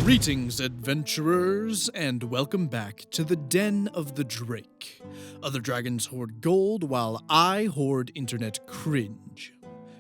Greetings, adventurers, and welcome back to the Den of the Drake. Other dragons hoard gold, while I hoard internet cringe.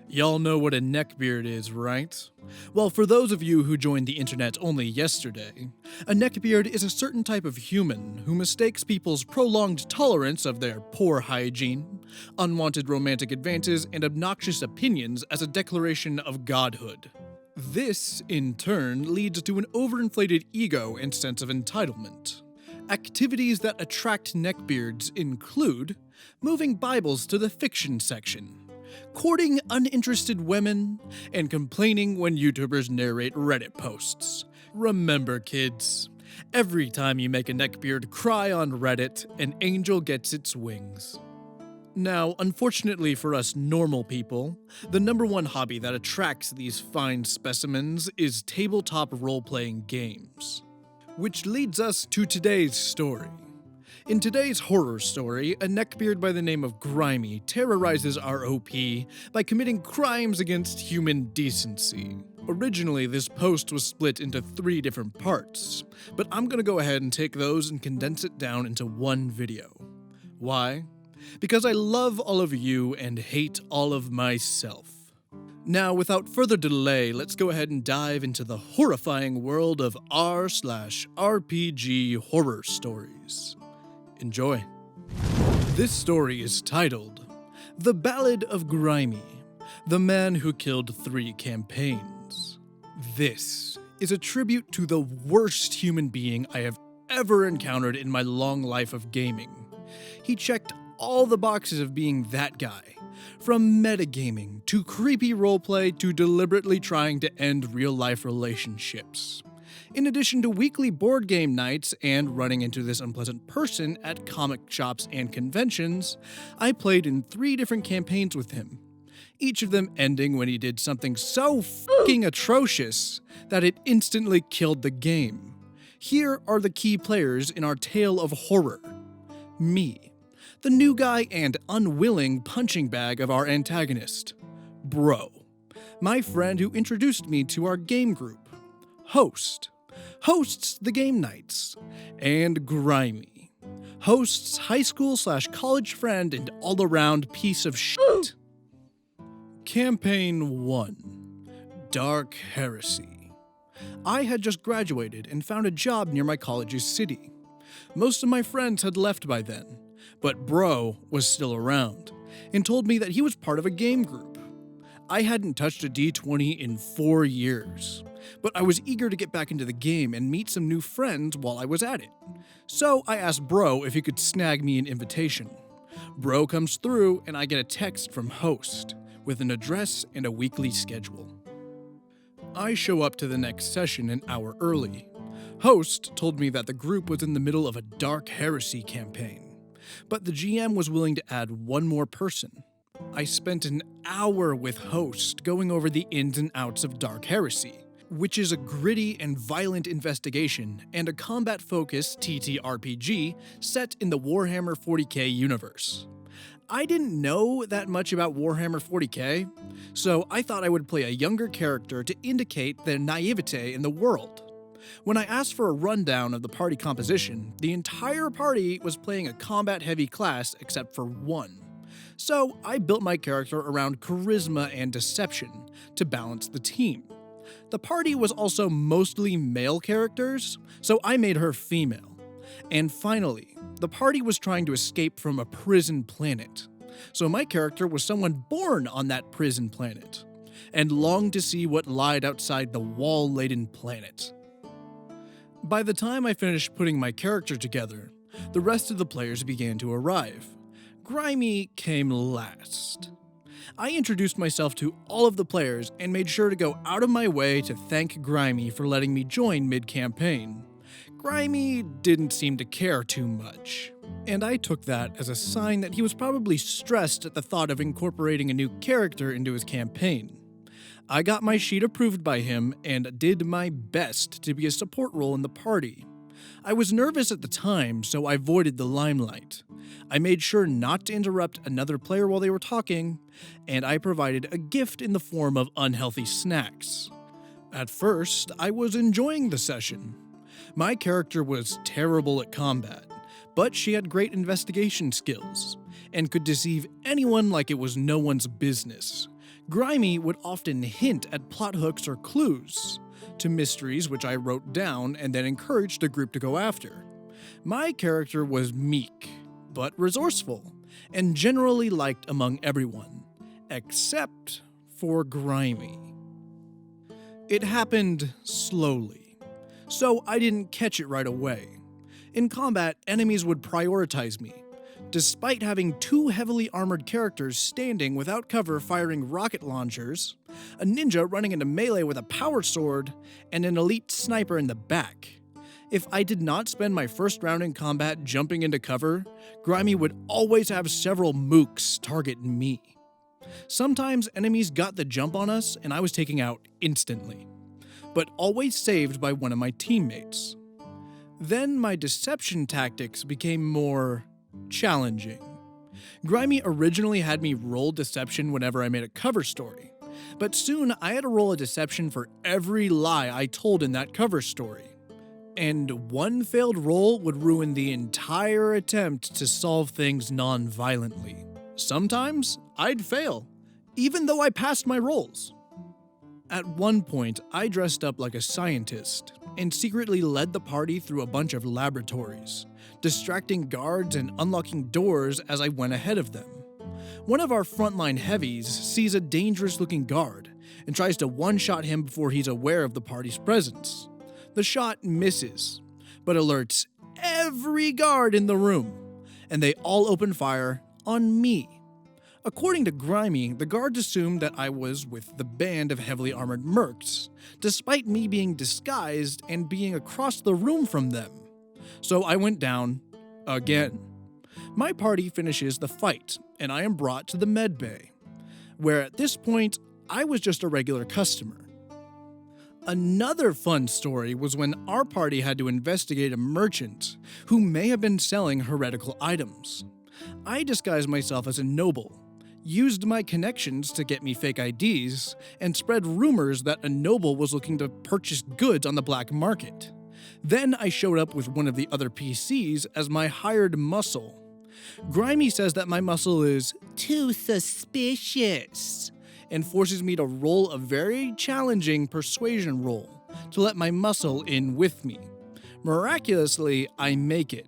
Y'all know what a neckbeard is, right? Well, for those of you who joined the internet only yesterday, a neckbeard is a certain type of human who mistakes people's prolonged tolerance of their poor hygiene, unwanted romantic advances, and obnoxious opinions as a declaration of godhood. This, in turn, leads to an overinflated ego and sense of entitlement. Activities that attract neckbeards include moving Bibles to the fiction section, courting uninterested women, and complaining when YouTubers narrate Reddit posts. Remember, kids, every time you make a neckbeard cry on Reddit, an angel gets its wings. Now, unfortunately for us normal people, the number one hobby that attracts these fine specimens is tabletop role-playing games. Which leads us to today's story. In today's horror story, a neckbeard by the name of Grimy terrorizes our OP by committing crimes against human decency. Originally, this post was split into 3 different parts, but I'm gonna go ahead and take those and condense it down into one video. Why? Because I love all of you and hate all of myself. Now, without further delay, let's go ahead and dive into the horrifying world of r/RPG-Horror-Stories. Enjoy. This story is titled, The Ballad of Grimy, the Man Who Killed 3 Campaigns. This is a tribute to the worst human being I have ever encountered in my long life of gaming. He checked all the boxes of being that guy, from metagaming to creepy roleplay to deliberately trying to end real-life relationships. In addition to weekly board game nights and running into this unpleasant person at comic shops and conventions, I played in 3 different campaigns with him, each of them ending when he did something so fucking atrocious that it instantly killed the game. Here are the key players in our tale of horror. Me, the new guy and unwilling punching bag of our antagonist. Bro, my friend who introduced me to our game group. Host, hosts the game nights. And Grimy, hosts high school/college friend and all-around piece of shit. Campaign 1, Dark Heresy. I had just graduated and found a job near my college's city. Most of my friends had left by then, but Bro was still around, and told me that he was part of a game group. I hadn't touched a D20 in 4 years, but I was eager to get back into the game and meet some new friends while I was at it. So I asked Bro if he could snag me an invitation. Bro comes through and I get a text from Host, with an address and a weekly schedule. I show up to the next session an hour early. Host told me that the group was in the middle of a Dark Heresy campaign, but the GM was willing to add 1 more person. I spent an hour with Host going over the ins and outs of Dark Heresy, which is a gritty and violent investigation and a combat-focused TTRPG set in the Warhammer 40k universe. I didn't know that much about Warhammer 40k, so I thought I would play a younger character to indicate the naivete in the world. When I asked for a rundown of the party composition, the entire party was playing a combat-heavy class except for 1. So I built my character around charisma and deception to balance the team. The party was also mostly male characters, so I made her female. And finally, the party was trying to escape from a prison planet, so my character was someone born on that prison planet, and longed to see what lied outside the wall-laden planet. By the time I finished putting my character together, the rest of the players began to arrive. Grimy came last. I introduced myself to all of the players and made sure to go out of my way to thank Grimy for letting me join mid-campaign. Grimy didn't seem to care too much, and I took that as a sign that he was probably stressed at the thought of incorporating a new character into his campaign. I got my sheet approved by him and did my best to be a support role in the party. I was nervous at the time, so I avoided the limelight. I made sure not to interrupt another player while they were talking, and I provided a gift in the form of unhealthy snacks. At first, I was enjoying the session. My character was terrible at combat, but she had great investigation skills, and could deceive anyone like it was no one's business. Grimy would often hint at plot hooks or clues to mysteries which I wrote down and then encouraged the group to go after. My character was meek, but resourceful, and generally liked among everyone, except for Grimy. It happened slowly, so I didn't catch it right away. In combat, enemies would prioritize me. Despite having two heavily armored characters standing without cover firing rocket launchers, a ninja running into melee with a power sword, and an elite sniper in the back. If I did not spend my first round in combat jumping into cover, Grimy would always have several mooks target me. Sometimes enemies got the jump on us and I was taken out instantly, but always saved by one of my teammates. Then my deception tactics became more challenging. Grimy originally had me roll deception whenever I made a cover story, but soon I had to roll a deception for every lie I told in that cover story. And one failed roll would ruin the entire attempt to solve things non-violently. Sometimes I'd fail, even though I passed my rolls. At one point, I dressed up like a scientist and secretly led the party through a bunch of laboratories, distracting guards and unlocking doors as I went ahead of them. One of our frontline heavies sees a dangerous-looking guard and tries to one-shot him before he's aware of the party's presence. The shot misses, but alerts every guard in the room, and they all open fire on me. According to Grimy, the guards assumed that I was with the band of heavily armored mercs, despite me being disguised and being across the room from them. So I went down again. My party finishes the fight, and I am brought to the med bay, where at this point, I was just a regular customer. Another fun story was when our party had to investigate a merchant who may have been selling heretical items. I disguised myself as a noble, used my connections to get me fake IDs, and spread rumors that a noble was looking to purchase goods on the black market. Then I showed up with one of the other PCs as my hired muscle. Grimy says that my muscle is too suspicious and forces me to roll a very challenging persuasion roll to let my muscle in with me. Miraculously, I make it,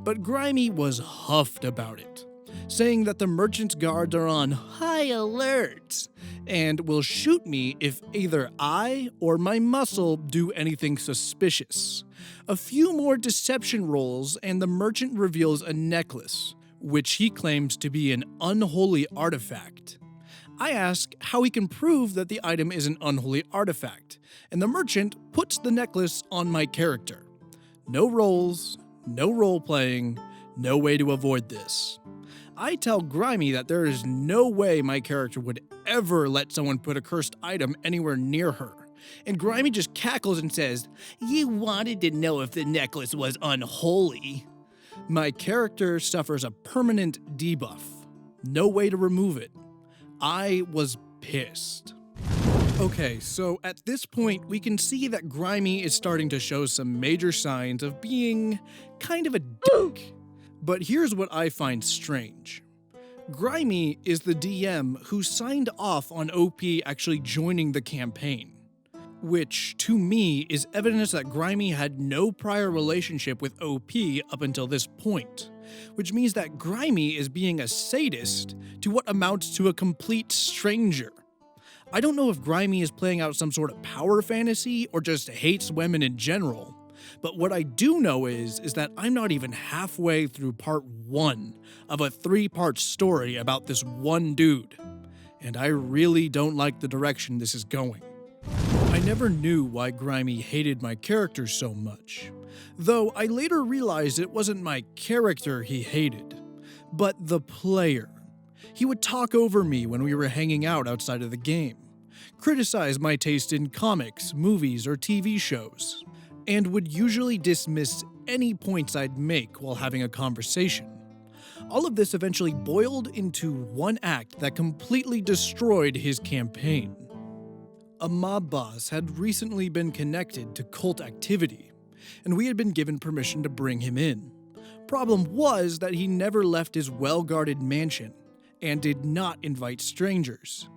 but Grimy was huffed about it, saying that the merchant's guards are on high alert and will shoot me if either I or my muscle do anything suspicious. A few more deception rolls and the merchant reveals a necklace, which he claims to be an unholy artifact. I ask how he can prove that the item is an unholy artifact, and the merchant puts the necklace on my character. No rolls, no role-playing, no way to avoid this. I tell Grimy that there is no way my character would ever let someone put a cursed item anywhere near her, and Grimy just cackles and says, "You wanted to know if the necklace was unholy." My character suffers a permanent debuff. No way to remove it. I was pissed. Okay, so at this point, we can see that Grimy is starting to show some major signs of being kind of a dick. But here's what I find strange. Grimy is the DM who signed off on OP actually joining the campaign, which, to me, is evidence that Grimy had no prior relationship with OP up until this point, which means that Grimy is being a sadist to what amounts to a complete stranger. I don't know if Grimy is playing out some sort of power fantasy or just hates women in general, but what I do know is that I'm not even halfway through part 1 of a 3-part story about this one dude, and I really don't like the direction this is going. I never knew why Grimy hated my character so much, though I later realized it wasn't my character he hated, but the player. He would talk over me when we were hanging out outside of the game, criticize my taste in comics, movies, or TV shows, and would usually dismiss any points I'd make while having a conversation. All of this eventually boiled into one act that completely destroyed his campaign. A mob boss had recently been connected to cult activity, and we had been given permission to bring him in. Problem was that he never left his well-guarded mansion, and did not invite strangers.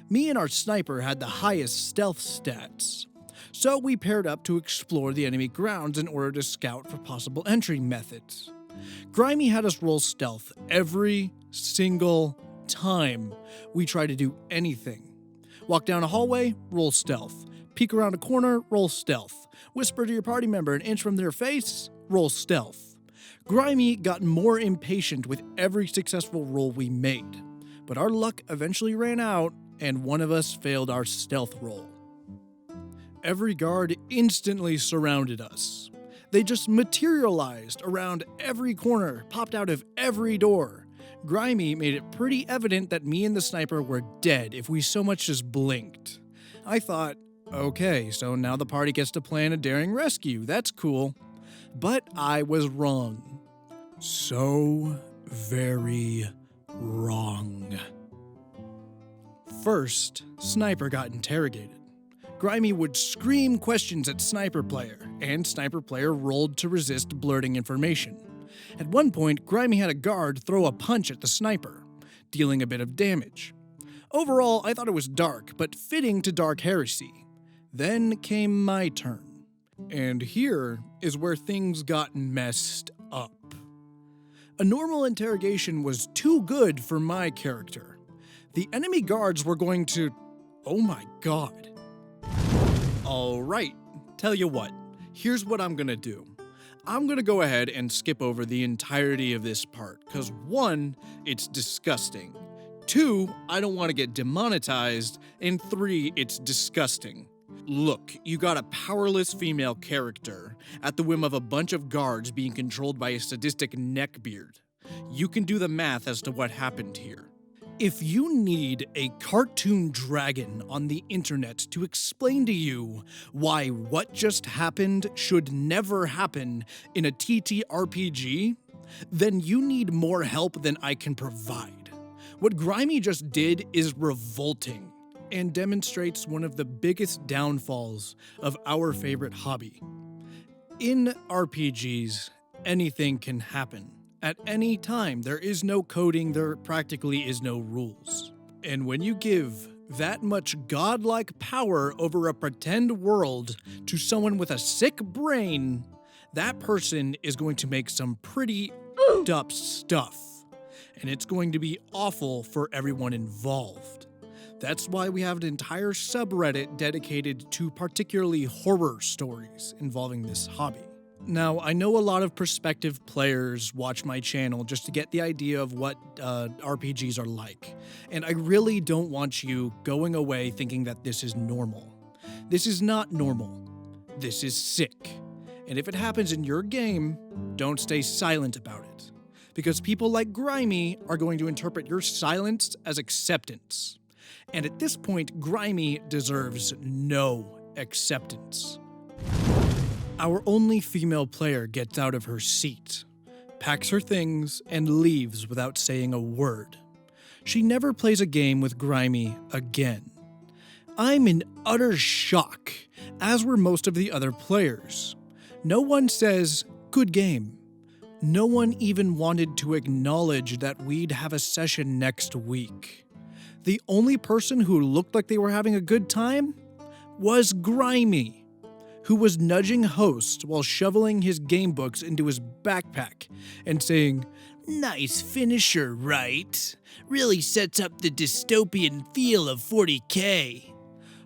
Me and our sniper had the highest stealth stats, so we paired up to explore the enemy grounds in order to scout for possible entry methods. Grimy had us roll stealth every single time we tried to do anything. Walk down a hallway, roll stealth. Peek around a corner, roll stealth. Whisper to your party member an inch from their face, roll stealth. Grimy got more impatient with every successful roll we made, but our luck eventually ran out and one of us failed our stealth roll. Every guard instantly surrounded us. They just materialized around every corner, popped out of every door. Grimy made it pretty evident that me and the sniper were dead if we so much as blinked. I thought, okay, so now the party gets to plan a daring rescue. That's cool. But I was wrong. So very wrong. First, Sniper got interrogated. Grimy would scream questions at Sniper Player, and Sniper Player rolled to resist blurting information. At one point, Grimy had a guard throw a punch at the sniper, dealing a bit of damage. Overall, I thought it was dark, but fitting to Dark Heresy. Then came my turn. And here is where things got messed up. A normal interrogation was too good for my character. The enemy guards were going to... Oh my god. Alright, tell you what, here's what I'm gonna do. I'm gonna go ahead and skip over the entirety of this part, because 1, it's disgusting. 2, I don't want to get demonetized, and 3, it's disgusting. Look, you got a powerless female character at the whim of a bunch of guards being controlled by a sadistic neckbeard. You can do the math as to what happened here. If you need a cartoon dragon on the internet to explain to you why what just happened should never happen in a TTRPG, then you need more help than I can provide. What Grimy just did is revolting and demonstrates one of the biggest downfalls of our favorite hobby. In RPGs, anything can happen. At any time, there is no coding, there practically is no rules. And when you give that much godlike power over a pretend world to someone with a sick brain, that person is going to make some pretty up stuff. And it's going to be awful for everyone involved. That's why we have an entire subreddit dedicated to particularly horror stories involving this hobby. Now, I know a lot of prospective players watch my channel just to get the idea of what RPGs are like, and I really don't want you going away thinking that this is normal. This is not normal. This is sick. And if it happens in your game, don't stay silent about it, because people like Grimy are going to interpret your silence as acceptance. And at this point, Grimy deserves no acceptance. Our only female player gets out of her seat, packs her things, and leaves without saying a word. She never plays a game with Grimy again. I'm in utter shock, as were most of the other players. No one says, "Good game." No one even wanted to acknowledge that we'd have a session next week. The only person who looked like they were having a good time was Grimy, who was nudging host while shoveling his gamebooks into his backpack and saying, "Nice finisher, right? Really sets up the dystopian feel of 40K.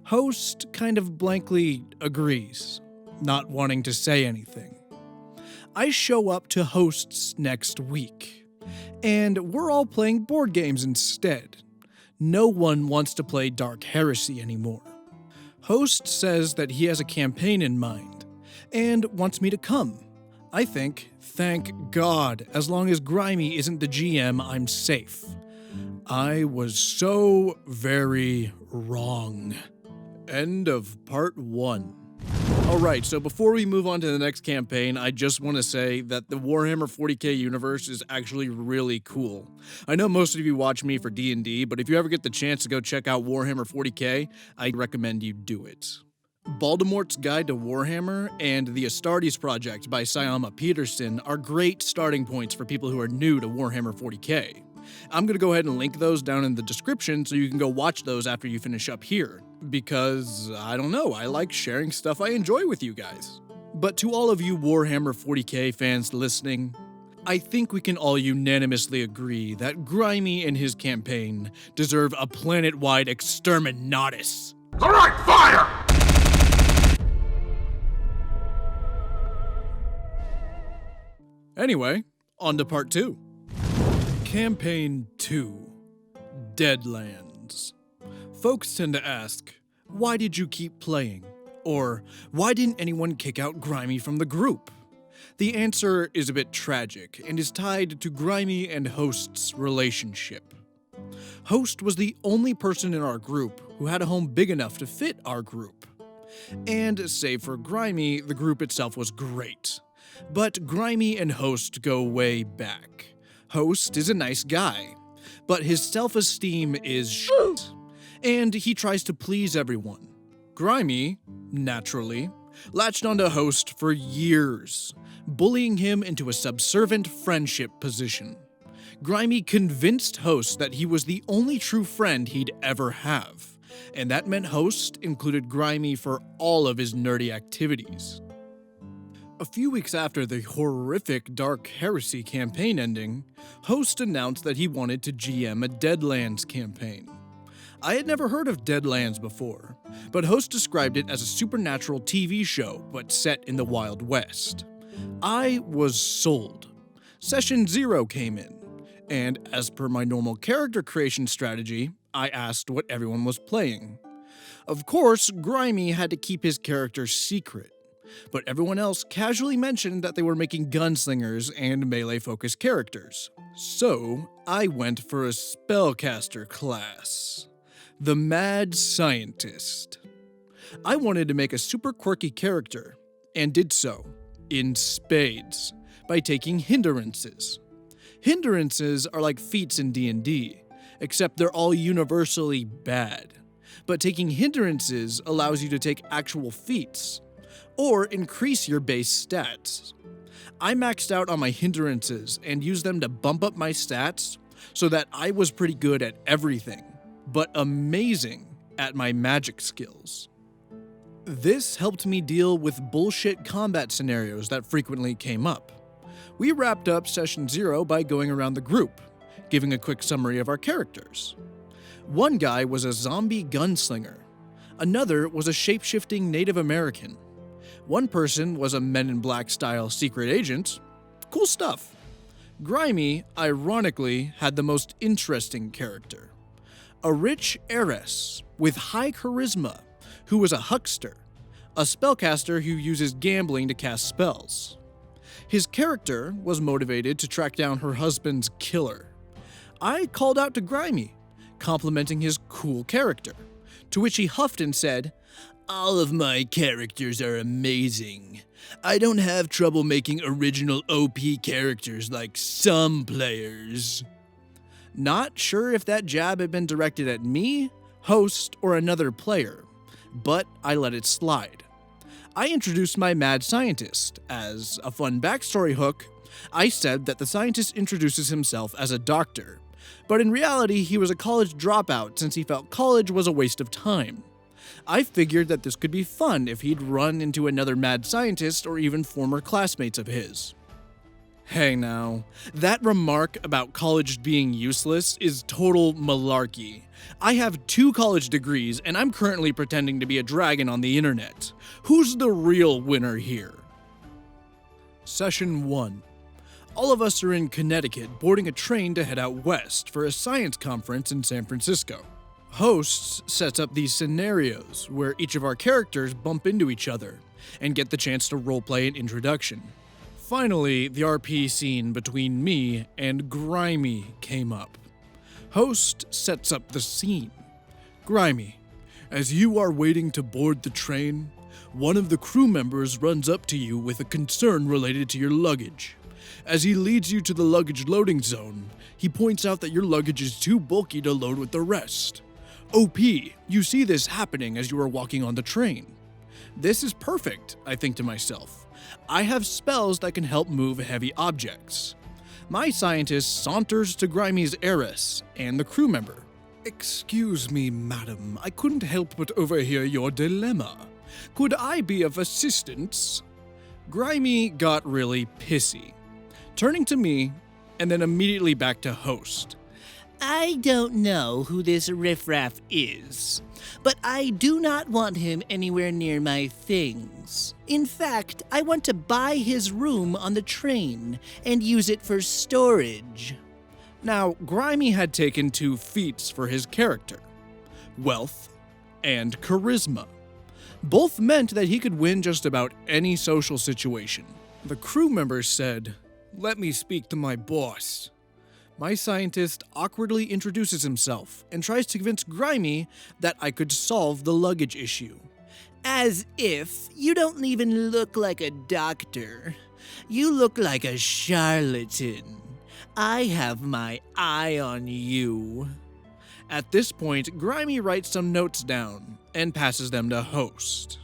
Host kind of blankly agrees, not wanting to say anything. I show up to host's next week, and we're all playing board games instead. No one wants to play Dark Heresy anymore. Host says that he has a campaign in mind, and wants me to come. I think, thank God, as long as Grimy isn't the GM, I'm safe. I was so very wrong. End of part 1. Alright, so before we move on to the next campaign, I just want to say that the Warhammer 40k universe is actually really cool. I know most of you watch me for D&D, but if you ever get the chance to go check out Warhammer 40k, I recommend you do it. Baldermort's Guide to Warhammer and the Astartes project by Syama Pederson are great starting points for people who are new to Warhammer 40k. I'm going to go ahead and link those down in the description so you can go watch those after you finish up here, because, I don't know, I like sharing stuff I enjoy with you guys. But to all of you Warhammer 40k fans listening, I think we can all unanimously agree that Grimy and his campaign deserve a planet-wide exterminatus. Correct fire! Anyway, on to part 2. Campaign 2, Deadlands. Folks tend to ask, why did you keep playing? Or, why didn't anyone kick out Grimy from the group? The answer is a bit tragic and is tied to Grimy and Host's relationship. Host was the only person in our group who had a home big enough to fit our group. And save for Grimy, the group itself was great. But Grimy and Host go way back. Host is a nice guy, but his self-esteem is shit, and he tries to please everyone. Grimy, naturally, latched onto Host for years, bullying him into a subservient friendship position. Grimy convinced Host that he was the only true friend he'd ever have, and that meant Host included Grimy for all of his nerdy activities. A few weeks after the horrific Dark Heresy campaign ending, Host announced that he wanted to GM a Deadlands campaign. I had never heard of Deadlands before, but Host described it as a supernatural TV show, but set in the Wild West. I was sold. Session 0 came in, and as per my normal character creation strategy, I asked what everyone was playing. Of course, Grimy had to keep his character secret, but everyone else casually mentioned that they were making gunslingers and melee-focused characters. So, I went for a spellcaster class. The Mad Scientist. I wanted to make a super quirky character, and did so, in spades, by taking hindrances. Hindrances are like feats in D&D, except they're all universally bad. But taking hindrances allows you to take actual feats, or increase your base stats. I maxed out on my hindrances and used them to bump up my stats so that I was pretty good at everything, but amazing at my magic skills. This helped me deal with bullshit combat scenarios that frequently came up. We wrapped up Session 0 by going around the group, giving a quick summary of our characters. One guy was a zombie gunslinger. Another was a shape-shifting Native American. One person was a Men in Black style secret agent. Cool stuff. Grimy, ironically, had the most interesting character. A rich heiress with high charisma who was a huckster, a spellcaster who uses gambling to cast spells. His character was motivated to track down her husband's killer. I called out to Grimy, complimenting his cool character, to which he huffed and said, "All of my characters are amazing. I don't have trouble making original OP characters like some players." Not sure if that jab had been directed at me, Host, or another player, but I let it slide. I introduced my mad scientist. As a fun backstory hook, I said that the scientist introduces himself as a doctor, but in reality he was a college dropout since he felt college was a waste of time. I figured that this could be fun if he'd run into another mad scientist or even former classmates of his. Hey now, that remark about college being useless is total malarkey. I have 2 college degrees and I'm currently pretending to be a dragon on the internet. Who's the real winner here? Session 1. All of us are in Connecticut boarding a train to head out west for a science conference in San Francisco. Hosts sets up these scenarios where each of our characters bump into each other and get the chance to roleplay an introduction. Finally, the RP scene between me and Grimy came up. Host sets up the scene. Grimy, as you are waiting to board the train, One of the crew members runs up to you with a concern related to your luggage. As he leads you to the luggage loading zone, he points out that your luggage is too bulky to load with the rest. OP, you see this happening as you are walking on the train. This is perfect, I think to myself. I have spells that can help move heavy objects. My scientist saunters to Grimey's heiress and the crew member. Excuse me, madam, I couldn't help but overhear your dilemma. Could I be of assistance? Grimy got really pissy, turning to me and then immediately back to host. I don't know who this riffraff is, but I do not want him anywhere near my things. In fact, I want to buy his room on the train and use it for storage. Now, Grimy had taken 2 feats for his character, wealth and charisma. Both meant that he could win just about any social situation. The crew member said, "Let me speak to my boss." My scientist awkwardly introduces himself and tries to convince Grimy that I could solve the luggage issue. As if you don't even look like a doctor. You look like a charlatan. I have my eye on you. At this point, Grimy writes some notes down and passes them to Host.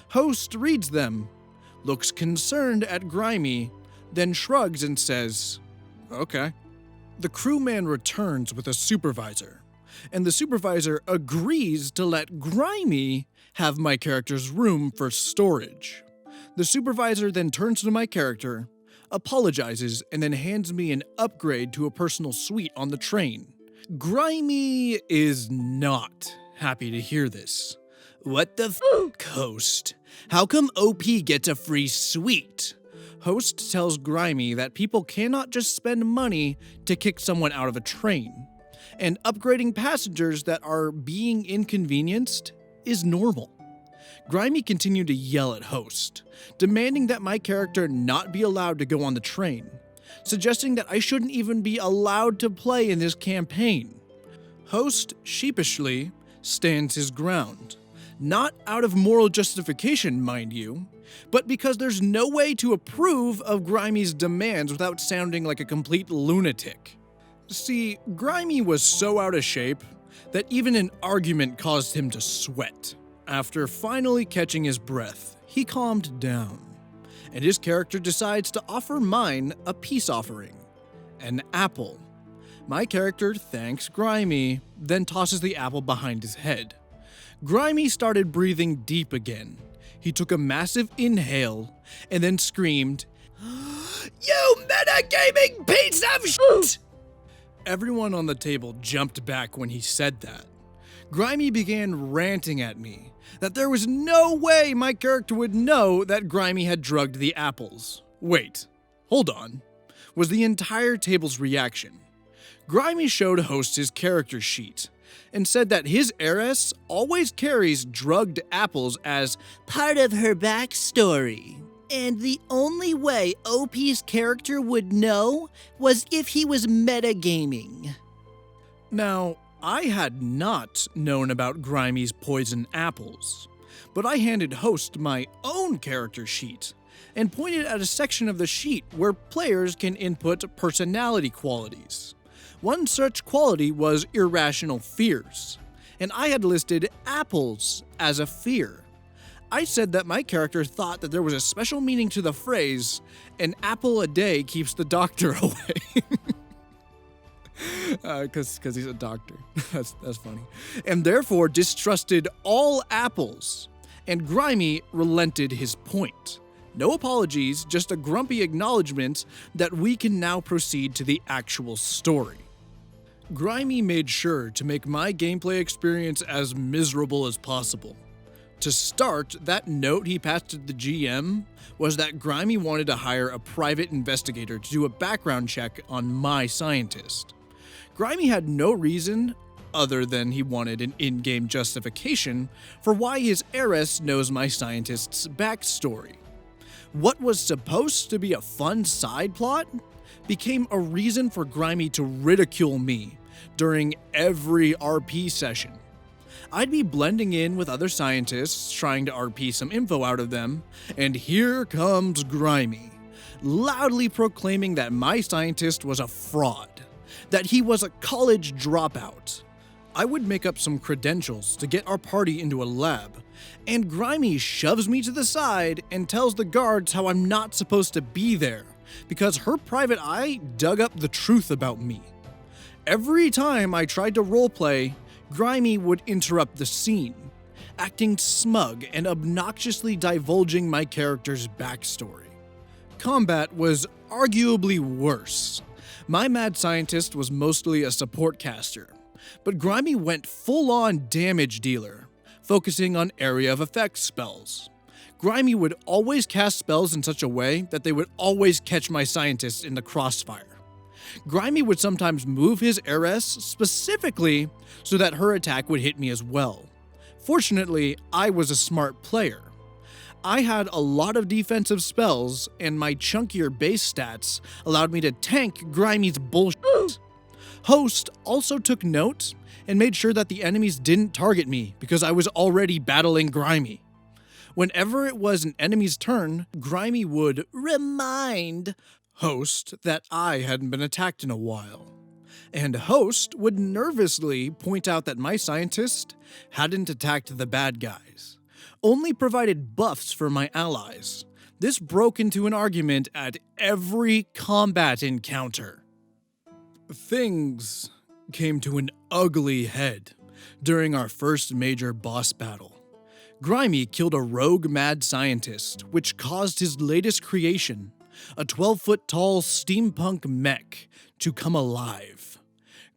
Host reads them, looks concerned at Grimy, then shrugs and says, "Okay." The crewman returns with a supervisor, and the supervisor agrees to let Grimy have my character's room for storage. The supervisor then turns to my character, apologizes, and then hands me an upgrade to a personal suite on the train. Grimy is not happy to hear this. "What the f***, Host? How come OP gets a free suite?" Host tells Grimy that people cannot just spend money to kick someone out of a train, and upgrading passengers that are being inconvenienced is normal. Grimy continued to yell at Host, demanding that my character not be allowed to go on the train, suggesting that I shouldn't even be allowed to play in this campaign. Host sheepishly stands his ground, not out of moral justification, mind you, but because there's no way to approve of Grimy's demands without sounding like a complete lunatic. See, Grimy was so out of shape that even an argument caused him to sweat. After finally catching his breath, he calmed down, and his character decides to offer mine a peace offering, an apple. My character thanks Grimy, then tosses the apple behind his head. Grimy started breathing deep again. He took a massive inhale and then screamed, "You metagaming piece of shit!" Everyone on the table jumped back when he said that. Grimy began ranting at me that there was no way my character would know that Grimy had drugged the apples. Wait, hold on, was the entire table's reaction. Grimy showed Host his character sheet and said that his heiress always carries drugged apples as part of her backstory. And the only way OP's character would know was if he was metagaming. Now, I had not known about Grimy's poison apples, but I handed Host my own character sheet and pointed at a section of the sheet where players can input personality qualities. One such quality was irrational fears, and I had listed apples as a fear. I said that my character thought that there was a special meaning to the phrase, "an apple a day keeps the doctor away." Because he's a doctor. That's funny. And therefore distrusted all apples, and Grimy relented his point. No apologies, just a grumpy acknowledgement that we can now proceed to the actual story. Grimy made sure to make my gameplay experience as miserable as possible. To start, that note he passed to the GM was that Grimy wanted to hire a private investigator to do a background check on my scientist. Grimy had no reason, other than he wanted an in-game justification, for why his heiress knows my scientist's backstory. What was supposed to be a fun side plot became a reason for Grimy to ridicule me during every RP session. I'd be blending in with other scientists, trying to RP some info out of them, and here comes Grimy, loudly proclaiming that my scientist was a fraud, that he was a college dropout. I would make up some credentials to get our party into a lab, and Grimy shoves me to the side and tells the guards how I'm not supposed to be there, because her private eye dug up the truth about me. Every time I tried to roleplay, Grimy would interrupt the scene, acting smug and obnoxiously divulging my character's backstory. Combat was arguably worse. My mad scientist was mostly a support caster, but Grimy went full-on damage dealer, focusing on area of effect spells. Grimy would always cast spells in such a way that they would always catch my scientist in the crossfire. Grimy would sometimes move his heiress specifically so that her attack would hit me as well. Fortunately, I was a smart player. I had a lot of defensive spells, and my chunkier base stats allowed me to tank Grimy's bullshit. Host also took note and made sure that the enemies didn't target me because I was already battling Grimy. Whenever it was an enemy's turn, Grimy would remind Host that I hadn't been attacked in a while. And Host would nervously point out that my scientist hadn't attacked the bad guys, only provided buffs for my allies. This broke into an argument at every combat encounter. Things came to an ugly head during our first major boss battle. Grimy killed a rogue mad scientist, which caused his latest creation, a 12-foot-tall steampunk mech, to come alive.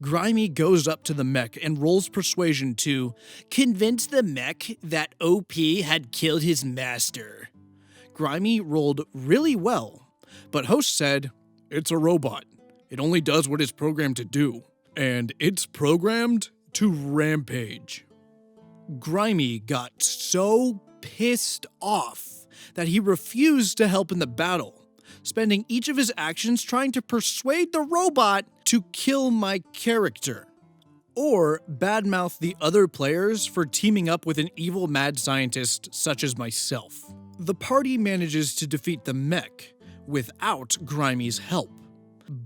Grimy goes up to the mech and rolls persuasion to convince the mech that OP had killed his master. Grimy rolled really well, but Host said, "It's a robot. It only does what it's programmed to do, and it's programmed to rampage." Grimy got so pissed off that he refused to help in the battle, spending each of his actions trying to persuade the robot to kill my character, or badmouth the other players for teaming up with an evil mad scientist such as myself. The party manages to defeat the mech without Grimy's help,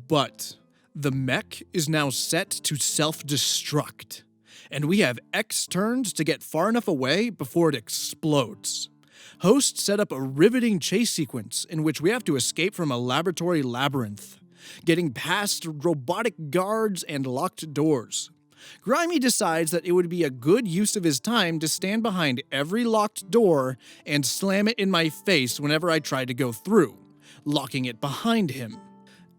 but the mech is now set to self-destruct, and we have X turns to get far enough away before it explodes. Host set up a riveting chase sequence in which we have to escape from a laboratory labyrinth, getting past robotic guards and locked doors. Grimy decides that it would be a good use of his time to stand behind every locked door and slam it in my face whenever I tried to go through, locking it behind him.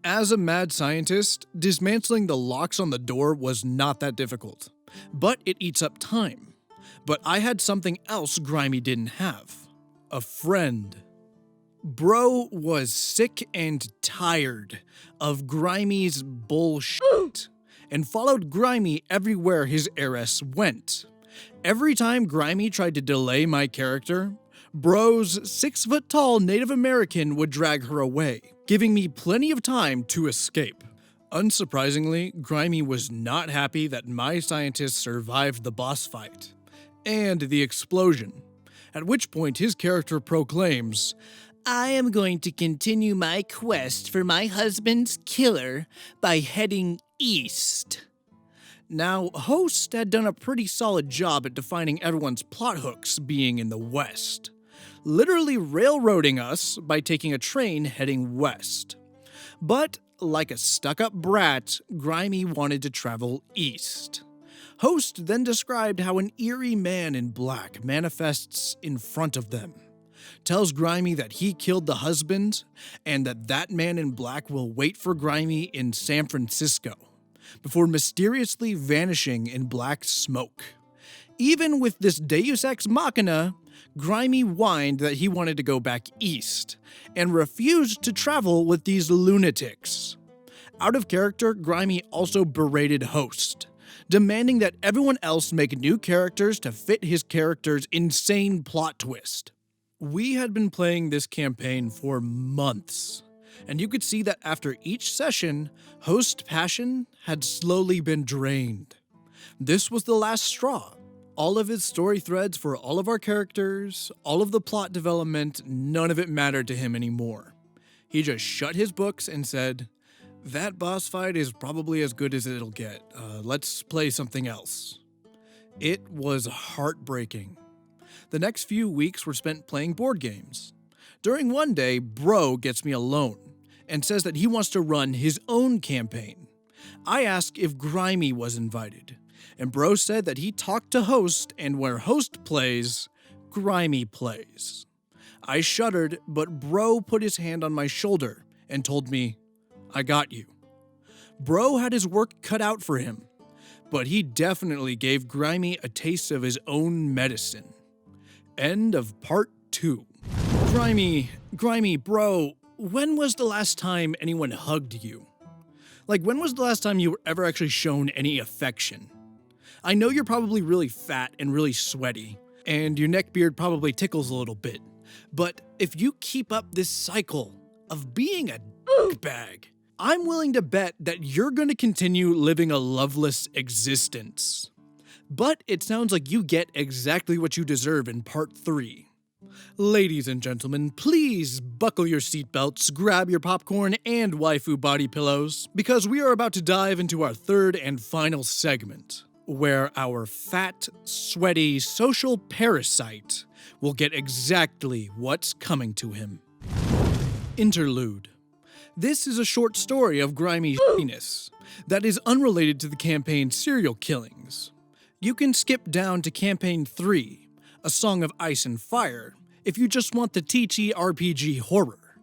As a mad scientist, dismantling the locks on the door was not that difficult, but it eats up time. But I had something else Grimy didn't have. A friend. Bro was sick and tired of Grimy's bullshit and followed Grimy everywhere his heiress went. Every time Grimy tried to delay my character, Bro's 6-foot-tall Native American would drag her away, giving me plenty of time to escape. Unsurprisingly, Grimy was not happy that my scientist survived the boss fight and the explosion, at which point his character proclaims, "I am going to continue my quest for my husband's killer by heading east." Now, Host had done a pretty solid job at defining everyone's plot hooks being in the west, literally railroading us by taking a train heading west. But, like a stuck-up brat, Grimy wanted to travel east. Host then described how an eerie man in black manifests in front of them, tells Grimy that he killed the husband, and that man in black will wait for Grimy in San Francisco, before mysteriously vanishing in black smoke. Even with this Deus Ex Machina, Grimy whined that he wanted to go back east, and refused to travel with these lunatics. Out of character, Grimy also berated Host, demanding that everyone else make new characters to fit his character's insane plot twist. We had been playing this campaign for months, and you could see that after each session, Host passion had slowly been drained. This was the last straw. All of his story threads for all of our characters, all of the plot development, none of it mattered to him anymore. He just shut his books and said, "That boss fight is probably as good as it'll get. Let's play something else." It was heartbreaking. The next few weeks were spent playing board games. During one day, Bro gets me alone and says that he wants to run his own campaign. I ask if Grimy was invited, and Bro said that he talked to Host, and where Host plays, Grimy plays. I shuddered, but Bro put his hand on my shoulder and told me, "I got you." Bro had his work cut out for him, but he definitely gave Grimy a taste of his own medicine. End of part 2. Grimy, bro, when was the last time anyone hugged you? Like, when was the last time you were ever actually shown any affection? I know you're probably really fat and really sweaty, and your neckbeard probably tickles a little bit, but if you keep up this cycle of being a bag, I'm willing to bet that you're going to continue living a loveless existence. But it sounds like you get exactly what you deserve in part 3. Ladies and gentlemen, please buckle your seatbelts, grab your popcorn and waifu body pillows, because we are about to dive into our third and final segment, where our fat, sweaty, social parasite will get exactly what's coming to him. Interlude. This is a short story of grimy shittiness that is unrelated to the campaign's serial killings. You can skip down to Campaign 3, A Song of Ice and Fire, if you just want the TT RPG horror.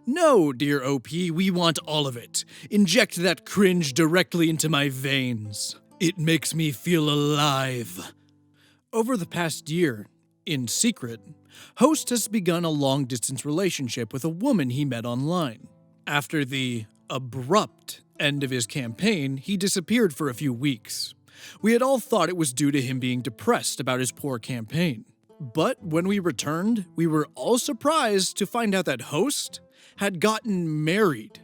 No, dear OP, we want all of it. Inject that cringe directly into my veins. It makes me feel alive. Over the past year, in secret, Host has begun a long-distance relationship with a woman he met online. After the abrupt end of his campaign, he disappeared for a few weeks. We had all thought it was due to him being depressed about his poor campaign. But when we returned, we were all surprised to find out that Host had gotten married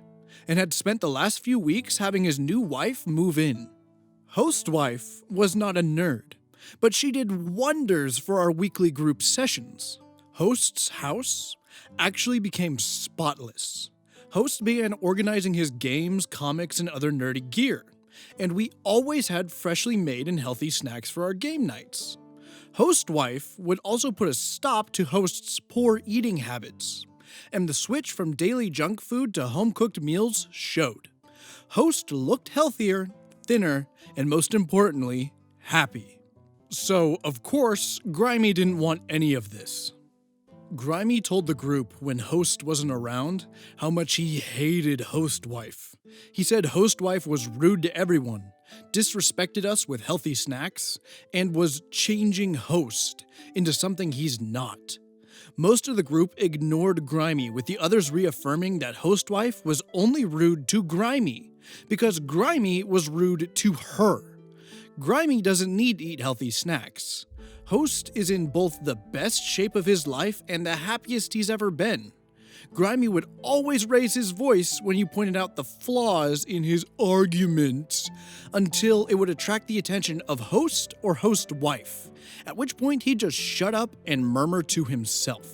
and had spent the last few weeks having his new wife move in. Host's wife was not a nerd, but she did wonders for our weekly group sessions. Host's house actually became spotless. Host began organizing his games, comics, and other nerdy gear, and we always had freshly made and healthy snacks for our game nights. Host's wife would also put a stop to Host's poor eating habits, and the switch from daily junk food to home-cooked meals showed. Host looked healthier, thinner, and most importantly, happy. So, of course, Grimy didn't want any of this. Grimy told the group when Host wasn't around how much he hated Host Wife. He said Host Wife was rude to everyone, disrespected us with healthy snacks, and was changing Host into something he's not. Most of the group ignored Grimy, with the others reaffirming that Host Wife was only rude to Grimy, because Grimy was rude to her. Grimy doesn't need to eat healthy snacks. Host is in both the best shape of his life and the happiest he's ever been. Grimy would always raise his voice when you pointed out the flaws in his arguments, until it would attract the attention of Host or Host Wife, at which point he'd just shut up and murmur to himself.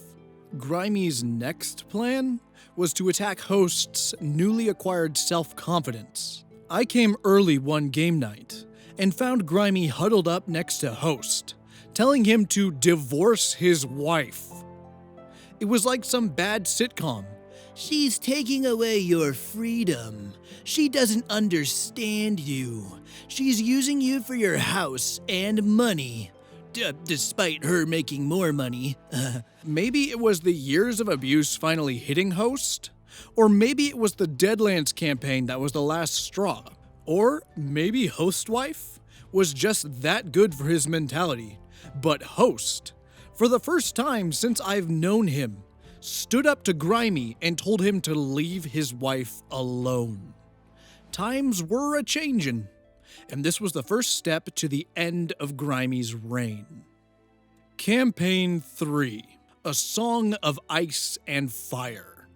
Grimy's next plan was to attack Host's newly acquired self-confidence. I came early one game night and found Grimy huddled up next to Host, telling him to divorce his wife. It was like some bad sitcom. She's taking away your freedom. She doesn't understand you. She's using you for your house and money. Despite her making more money. Maybe it was the years of abuse finally hitting Host, or maybe it was the Deadlands campaign that was the last straw, or maybe Host Wife was just that good for his mentality. But Host, for the first time since I've known him, stood up to Grimy and told him to leave his wife alone. Times were a-changin', and this was the first step to the end of Grimy's reign. Campaign 3, A Song of Ice and Fire.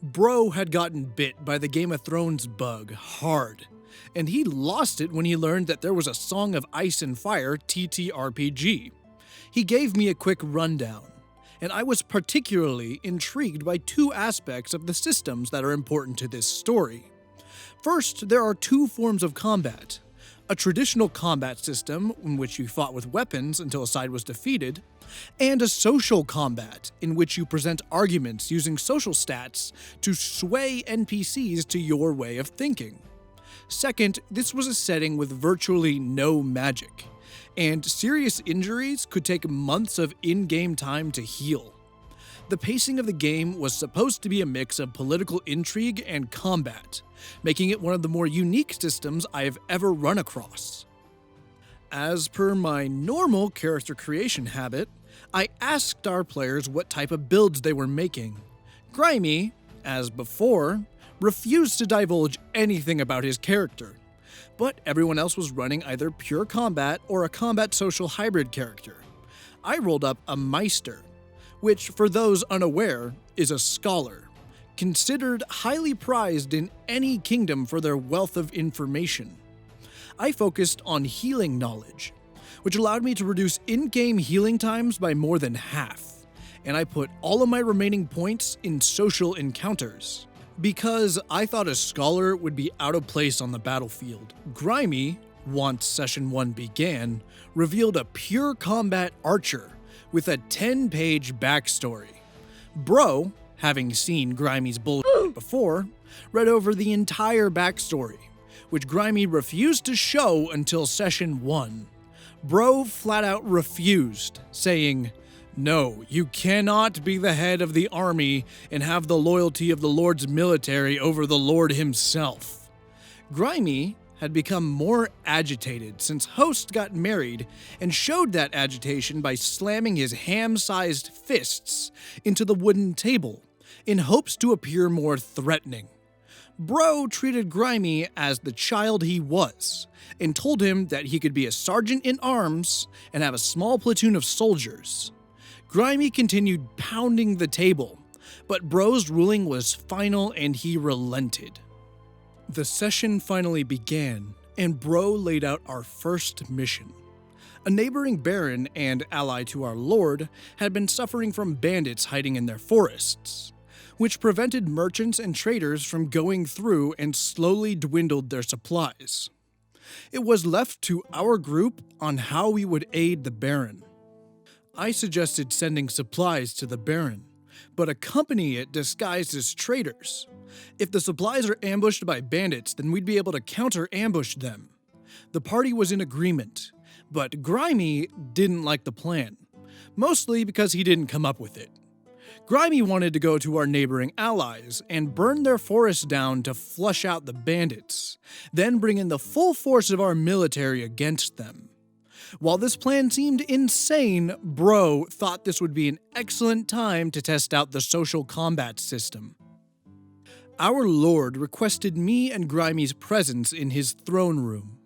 Bro had gotten bit by the Game of Thrones bug hard, and he lost it when he learned that there was a Song of Ice and Fire TTRPG. He gave me a quick rundown, and I was particularly intrigued by two aspects of the systems that are important to this story. First, there are two forms of combat. A traditional combat system in which you fought with weapons until a side was defeated, and a social combat in which you present arguments using social stats to sway NPCs to your way of thinking. Second, this was a setting with virtually no magic, and serious injuries could take months of in-game time to heal. The pacing of the game was supposed to be a mix of political intrigue and combat, making it one of the more unique systems I have ever run across. As per my normal character creation habit, I asked our players what type of builds they were making. Grimy, as before, refused to divulge anything about his character, but everyone else was running either pure combat or a combat social hybrid character. I rolled up a Meister, which, for those unaware, is a scholar, considered highly prized in any kingdom for their wealth of information. I focused on healing knowledge, which allowed me to reduce in-game healing times by more than half, and I put all of my remaining points in social encounters. Because I thought a scholar would be out of place on the battlefield, Grimy, once Session 1 began, revealed a pure combat archer with a 10-page backstory. Bro, having seen Grimy's bullshit before, read over the entire backstory, which Grimy refused to show until Session 1. Bro flat out refused, saying, "No, you cannot be the head of the army and have the loyalty of the Lord's military over the Lord himself." Grimy had become more agitated since Host got married and showed that agitation by slamming his ham-sized fists into the wooden table in hopes to appear more threatening. Bro treated Grimy as the child he was and told him that he could be a sergeant in arms and have a small platoon of soldiers. Grimy continued pounding the table, but Bro's ruling was final and he relented. The session finally began, and Bro laid out our first mission. A neighboring baron and ally to our lord had been suffering from bandits hiding in their forests, which prevented merchants and traders from going through and slowly dwindled their supplies. It was left to our group on how we would aid the baron. I suggested sending supplies to the baron, but accompany it disguised as traders. If the supplies are ambushed by bandits, then we'd be able to counter-ambush them. The party was in agreement, but Grimy didn't like the plan, mostly because he didn't come up with it. Grimy wanted to go to our neighboring allies and burn their forest down to flush out the bandits, then bring in the full force of our military against them. While this plan seemed insane, Bro thought this would be an excellent time to test out the social combat system. Our lord requested me and Grimy's presence in his throne room,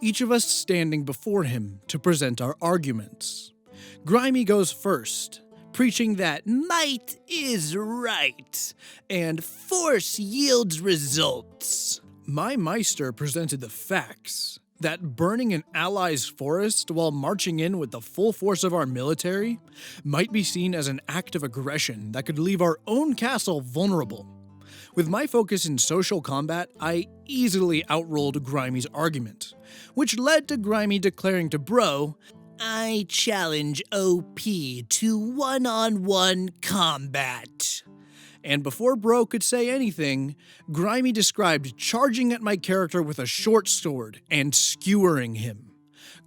each of us standing before him to present our arguments. Grimy goes first, preaching that might is right, and force yields results. My Meister presented the facts, that burning an ally's forest while marching in with the full force of our military might be seen as an act of aggression that could leave our own castle vulnerable. With my focus in social combat, I easily outrolled Grimy's argument, which led to Grimy declaring to Bro, "I challenge OP to one-on-one combat." And before Bro could say anything, Grimy described charging at my character with a short sword and skewering him.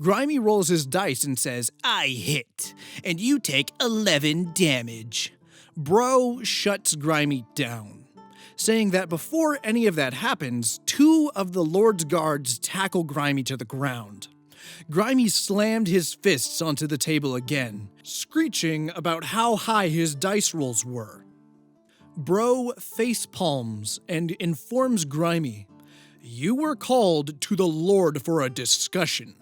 Grimy rolls his dice and says, "I hit, and you take 11 damage. Bro shuts Grimy down, saying that before any of that happens, 2 of the Lord's guards tackle Grimy to the ground. Grimy slammed his fists onto the table again, screeching about how high his dice rolls were. Bro face palms and informs Grimy, "You were called to the Lord for a discussion.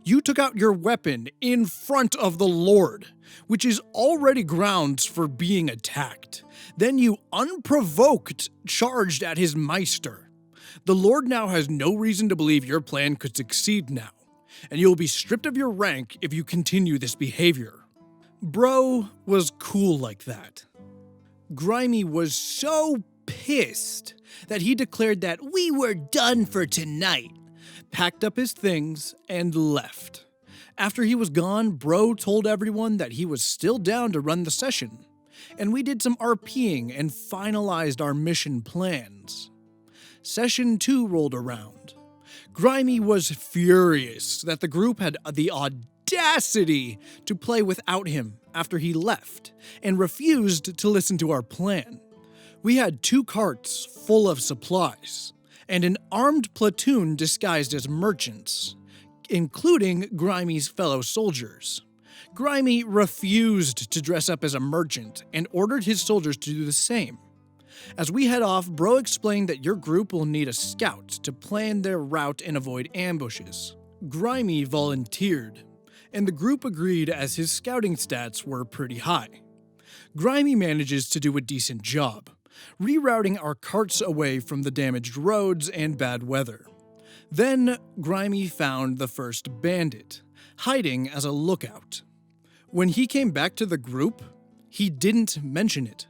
You took out your weapon in front of the Lord, which is already grounds for being attacked. Then you unprovoked charged at his Meister. The Lord now has no reason to believe your plan could succeed now, and you'll be stripped of your rank if you continue this behavior. Bro was cool like that. Grimy was so pissed that he declared that we were done for tonight, packed up his things, and left. After he was gone, Bro told everyone that he was still down to run the session, and we did some RPing and finalized our mission plans. Session 2 rolled around. Grimy was furious that the group had the audacity to play without him after he left, and refused to listen to our plan. We had 2 carts full of supplies, and an armed platoon disguised as merchants, including Grimy's fellow soldiers. Grimy refused to dress up as a merchant and ordered his soldiers to do the same. As we head off, Bro explained that your group will need a scout to plan their route and avoid ambushes. Grimy volunteered, and the group agreed as his scouting stats were pretty high. Grimy manages to do a decent job, rerouting our carts away from the damaged roads and bad weather. Then, Grimy found the first bandit, hiding as a lookout. When he came back to the group, he didn't mention it.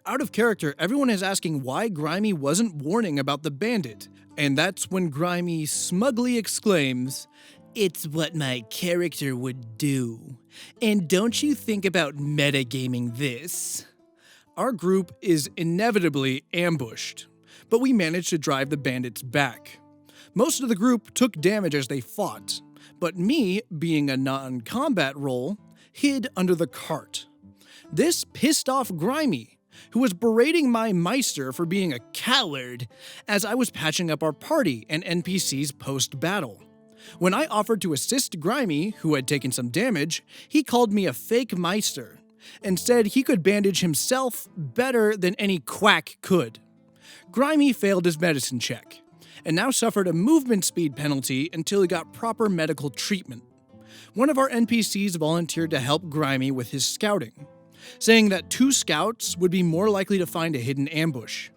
Out of character, everyone is asking why Grimy wasn't warning about the bandit, and that's when Grimy smugly exclaims, "It's what my character would do. And don't you think about metagaming this?" Our group is inevitably ambushed, but we managed to drive the bandits back. Most of the group took damage as they fought, but me, being a non-combat role, hid under the cart. This pissed off Grimy, who was berating my Meister for being a coward as I was patching up our party and NPCs post-battle. When I offered to assist Grimy, who had taken some damage, he called me a fake Meister and said he could bandage himself better than any quack could. Grimy failed his medicine check and now suffered a movement speed penalty until he got proper medical treatment. One of our NPCs volunteered to help Grimy with his scouting, saying that 2 scouts would be more likely to find a hidden ambush.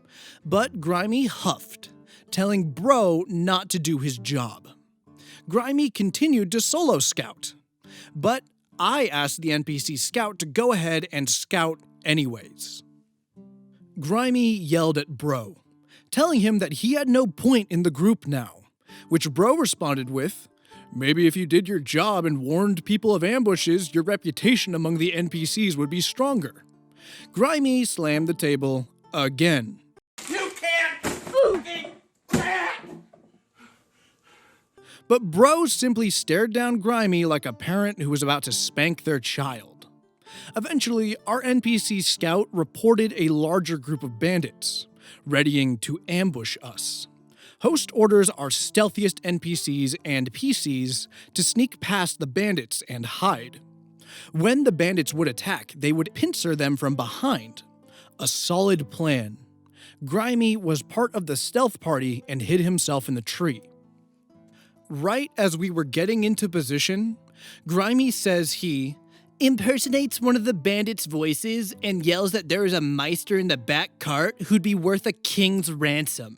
But Grimy huffed, telling Bro not to do his job. Grimy continued to solo scout, but I asked the NPC scout to go ahead and scout anyways. Grimy yelled at Bro, telling him that he had no point in the group now, which Bro responded with, "Maybe if you did your job and warned people of ambushes, your reputation among the NPCs would be stronger." Grimy slammed the table again. You can't fucking crap! But Bro simply stared down Grimy like a parent who was about to spank their child. Eventually, our NPC scout reported a larger group of bandits, readying to ambush us. Host orders our stealthiest NPCs and PCs to sneak past the bandits and hide. When the bandits would attack, they would pincer them from behind. A solid plan. Grimy was part of the stealth party and hid himself in the tree. Right as we were getting into position, Grimy says he impersonates one of the bandits' voices and yells that there is a Meister in the back cart who'd be worth a king's ransom.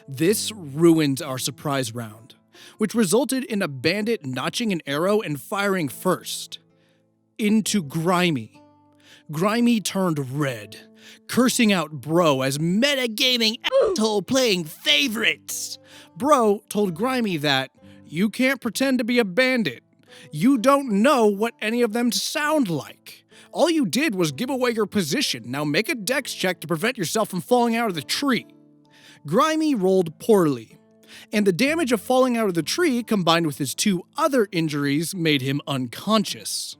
This ruined our surprise round, which resulted in a bandit notching an arrow and firing first into Grimy. Grimy turned red, cursing out Bro as metagaming asshole playing favorites. Bro told Grimy that, "You can't pretend to be a bandit. You don't know what any of them sound like. All you did was give away your position. Now make a dex check to prevent yourself from falling out of the tree." Grimy rolled poorly, and the damage of falling out of the tree combined with his 2 other injuries made him unconscious.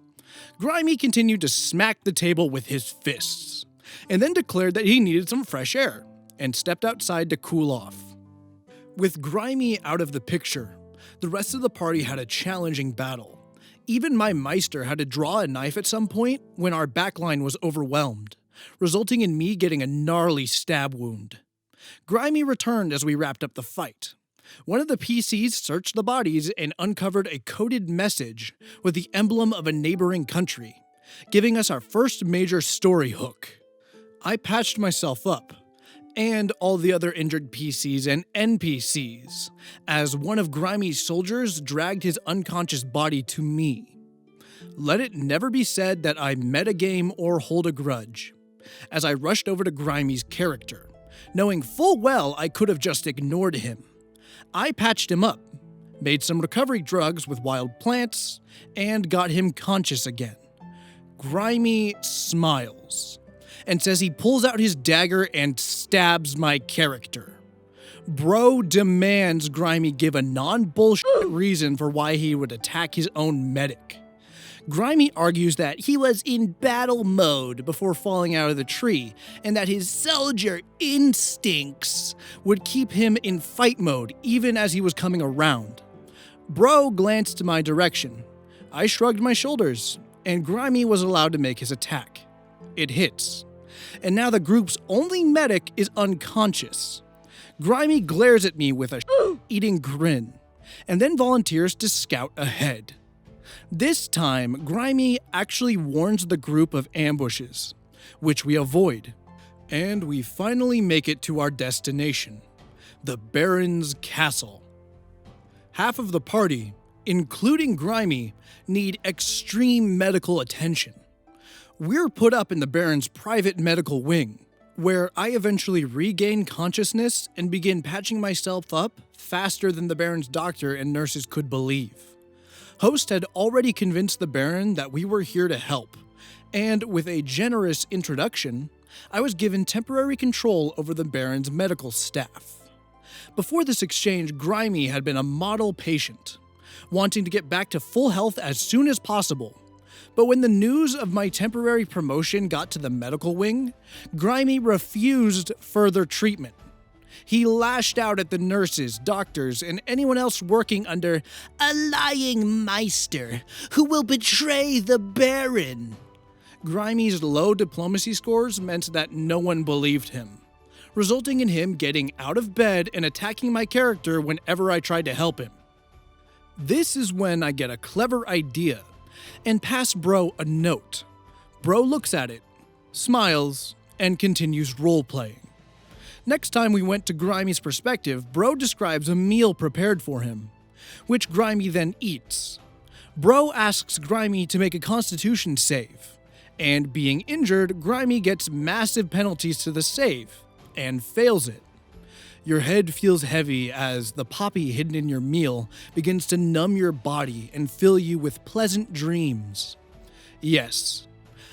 Grimy continued to smack the table with his fists, and then declared that he needed some fresh air, and stepped outside to cool off. With Grimy out of the picture, the rest of the party had a challenging battle. Even my Meister had to draw a knife at some point when our backline was overwhelmed, resulting in me getting a gnarly stab wound. Grimy returned as we wrapped up the fight, One of the PCs searched the bodies and uncovered a coded message with the emblem of a neighboring country, giving us our first major story hook. I patched myself up, and all the other injured PCs and NPCs, as one of Grimey's soldiers dragged his unconscious body to me. Let it never be said that I metagame or hold a grudge, as I rushed over to Grimey's character, knowing full well I could have just ignored him. I patched him up, made some recovery drugs with wild plants, and got him conscious again. Grimy smiles and says he pulls out his dagger and stabs my character. Bro demands Grimy give a non-bullshit reason for why he would attack his own medic. Grimy argues that he was in battle mode before falling out of the tree, and that his soldier instincts would keep him in fight mode even as he was coming around. Bro glanced my direction. I shrugged my shoulders, and Grimy was allowed to make his attack. It hits, and now the group's only medic is unconscious. Grimy glares at me with a eating grin, and then volunteers to scout ahead. This time, Grimy actually warns the group of ambushes, which we avoid, and we finally make it to our destination, the Baron's Castle. Half of the party, including Grimy, need extreme medical attention. We're put up in the Baron's private medical wing, where I eventually regain consciousness and begin patching myself up faster than the Baron's doctor and nurses could believe. Host had already convinced the Baron that we were here to help, and with a generous introduction, I was given temporary control over the Baron's medical staff. Before this exchange, Grimy had been a model patient, wanting to get back to full health as soon as possible. But when the news of my temporary promotion got to the medical wing, Grimy refused further treatment. He lashed out at the nurses, doctors, and anyone else working under a lying Meister who will betray the Baron. Grimy's low diplomacy scores meant that no one believed him, resulting in him getting out of bed and attacking my character whenever I tried to help him. This is when I get a clever idea and pass Bro a note. Bro looks at it, smiles, and continues role-playing. Next time we went to Grimy's perspective, Bro describes a meal prepared for him, which Grimy then eats. Bro asks Grimy to make a constitution save, and being injured, Grimy gets massive penalties to the save, and fails it. Your head feels heavy as the poppy hidden in your meal begins to numb your body and fill you with pleasant dreams. Yes,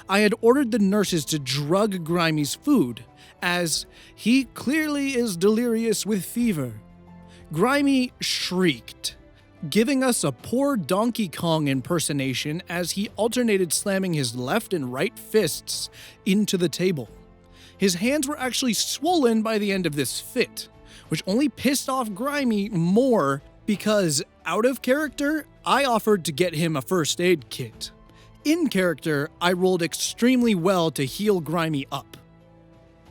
I had ordered the nurses to drug Grimy's food, as he clearly is delirious with fever. Grimy shrieked, giving us a poor Donkey Kong impersonation as he alternated slamming his left and right fists into the table. His hands were actually swollen by the end of this fit, which only pissed off Grimy more because, out of character, I offered to get him a first aid kit. In character, I rolled extremely well to heal Grimy up.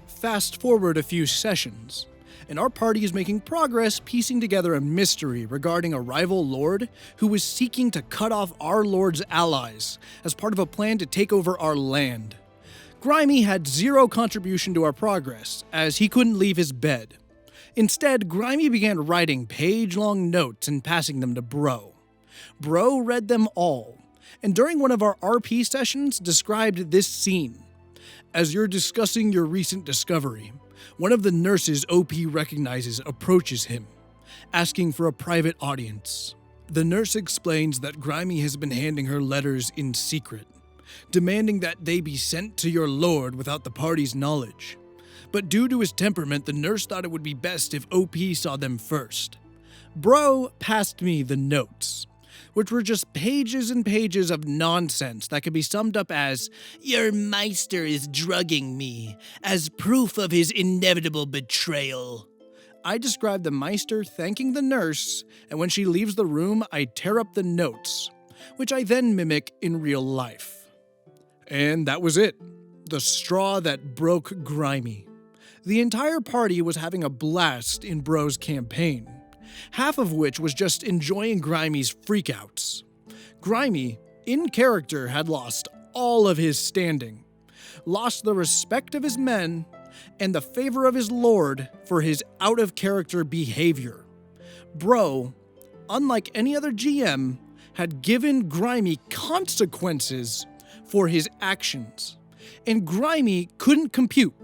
Fast forward a few sessions, and our party is making progress piecing together a mystery regarding a rival lord who was seeking to cut off our lord's allies as part of a plan to take over our land. Grimy had zero contribution to our progress, as he couldn't leave his bed. Instead, Grimy began writing page-long notes and passing them to Bro. Bro read them all, and during one of our RP sessions described this scene. As you're discussing your recent discovery, one of the nurses OP recognizes approaches him, asking for a private audience. The nurse explains that Grimy has been handing her letters in secret, demanding that they be sent to your lord without the party's knowledge. But due to his temperament, the nurse thought it would be best if OP saw them first. Bro passed me the notes, which were just pages and pages of nonsense that could be summed up as, "Your Meister is drugging me, as proof of his inevitable betrayal." I describe the Meister thanking the nurse, and when she leaves the room, I tear up the notes, which I then mimic in real life. And that was it. The straw that broke Grimy. The entire party was having a blast in Bro's campaign, half of which was just enjoying Grimey's freakouts. Grimy, in character, had lost all of his standing, lost the respect of his men, and the favor of his lord for his out-of-character behavior. Bro, unlike any other GM, had given Grimy consequences for his actions, and Grimy couldn't compute.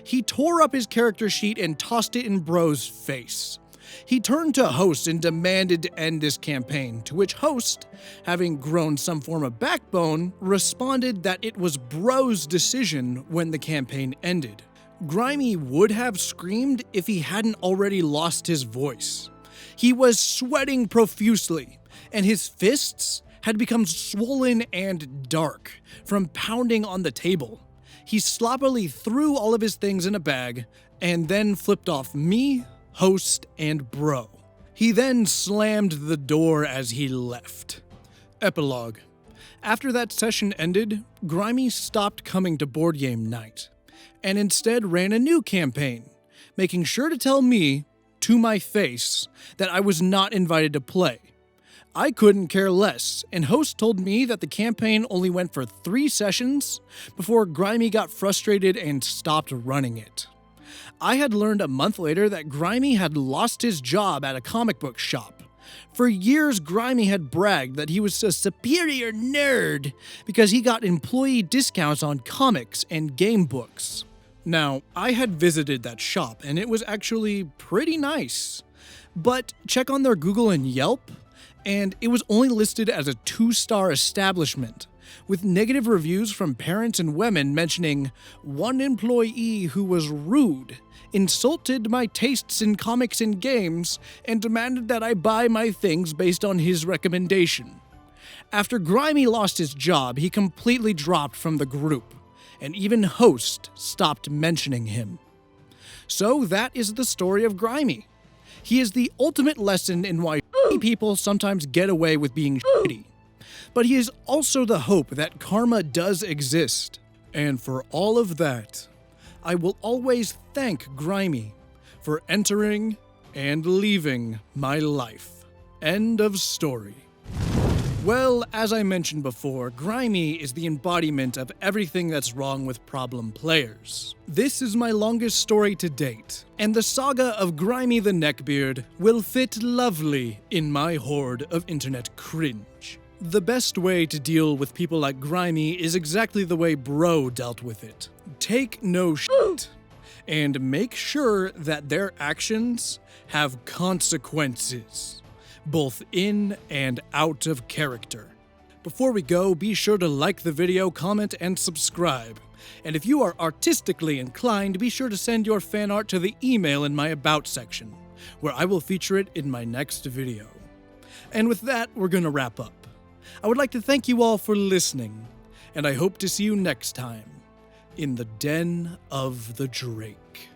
He tore up his character sheet and tossed it in Bro's face. He turned to Host and demanded to end this campaign, to which Host, having grown some form of backbone, responded that it was Bro's decision when the campaign ended. Grimy would have screamed if he hadn't already lost his voice. He was sweating profusely, and his fists had become swollen and dark from pounding on the table. He sloppily threw all of his things in a bag and then flipped off me, Host, and Bro. He then slammed the door as he left. Epilogue. After that session ended, Grimy stopped coming to board game night, and instead ran a new campaign, making sure to tell me, to my face, that I was not invited to play. I couldn't care less, and Host told me that the campaign only went for 3 sessions before Grimy got frustrated and stopped running it. I had learned a month later that Grimy had lost his job at a comic book shop. For years, Grimy had bragged that he was a superior nerd because he got employee discounts on comics and game books. Now, I had visited that shop, and it was actually pretty nice. But check on their Google and Yelp, and it was only listed as a 2-star establishment, with negative reviews from parents and women mentioning one employee who was rude, insulted my tastes in comics and games, and demanded that I buy my things based on his recommendation. After Grimy lost his job, he completely dropped from the group, and even Host stopped mentioning him. So that is the story of Grimy. He is the ultimate lesson in why people sometimes get away with being shitty. But he is also the hope that karma does exist. And for all of that, I will always thank Grimy for entering and leaving my life. End of story. Well, as I mentioned before, Grimy is the embodiment of everything that's wrong with problem players. This is my longest story to date, and the saga of Grimy the Neckbeard will fit lovely in my horde of internet cringe. The best way to deal with people like Grimy is exactly the way Bro dealt with it. Take no shit, and make sure that their actions have consequences, both in and out of character. Before we go, be sure to like the video, comment, and subscribe. And if you are artistically inclined, be sure to send your fan art to the email in my About section, where I will feature it in my next video. And with that, we're gonna wrap up. I would like to thank you all for listening, and I hope to see you next time in the Den of the Drake.